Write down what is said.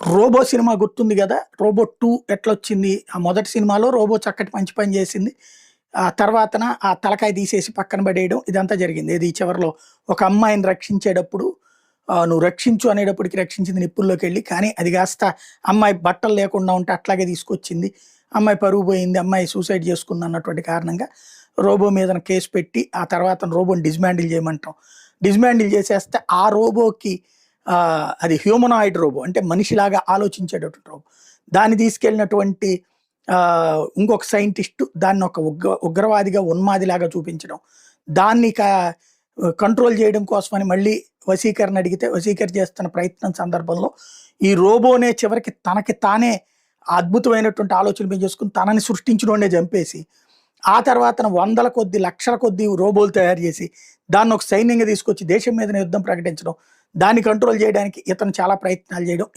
'Robo' cinema గుర్తుంది గదా! 'Robo 2' ఎట్లొచ్చింది? ఆ మొదటి సినిమాలో రోబో చక్కటి మంచి పని జేసింది. ఆ తర్వాతన ఆ తలకాయ తీసేసి పక్కన పడేయడం ఇదంతా జరిగింది. ఏది చివరిలో ఒక అమ్మాయిని రక్షించేటప్పుడు "నువ్వు రక్షించు" అనేటప్పటికి రక్షించింది నిప్పుల్లోకెళ్ళి. కానీ అది కాస్త అమ్మాయి బట్టలు లేకుండా ఉంటే అట్లాగే తీసుకొచ్చింది. అమ్మాయి పరువు పోయింది. అమ్మాయి సూసైడ్ చేసుకుందన్నటువంటి కారణంగా రోబో మీదన కేస్ పెట్టి, ఆ తర్వాత రోబోని డిస్మాంటిల్ చేయమంటాం. డిస్మాంటిల్ చేసేస్తే ఆ రోబోకి అది హ్యూమనాయిడ్ రోబో. అంటే మనిషిలాగా ఆలోచించేటటువంటి రోబో. దాన్ని తీసుకెళ్ళినటువంటి ఇంకొక సైంటిస్టు దాన్ని ఒక ఉగ్రవాదిగా, ఉన్మాదిలాగా చూపించడం. దాన్ని కంట్రోల్ చేయడం కోసమని మళ్ళీ వశీకరణ అడిగితే, వశీకరణ చేస్తున్న ప్రయత్నం సందర్భంలో ఈ రోబోనే చివరికి తనకి తానే అద్భుతమైనటువంటి ఆలోచనలు పెంచేసుకొని తనని సృష్టించినోడినే చంపేసి, ఆ తర్వాతన వందల కొద్దీ, లక్షల కొద్దీ రోబోలు తయారు చేసి, దాన్ని ఒక సైన్యంగా తీసుకొచ్చి దేశం మీదనే యుద్ధం ప్రకటించడం. దాన్ని కంట్రోల్ చేయడానికి ఇతను చాలా ప్రయత్నాలు చేయడం.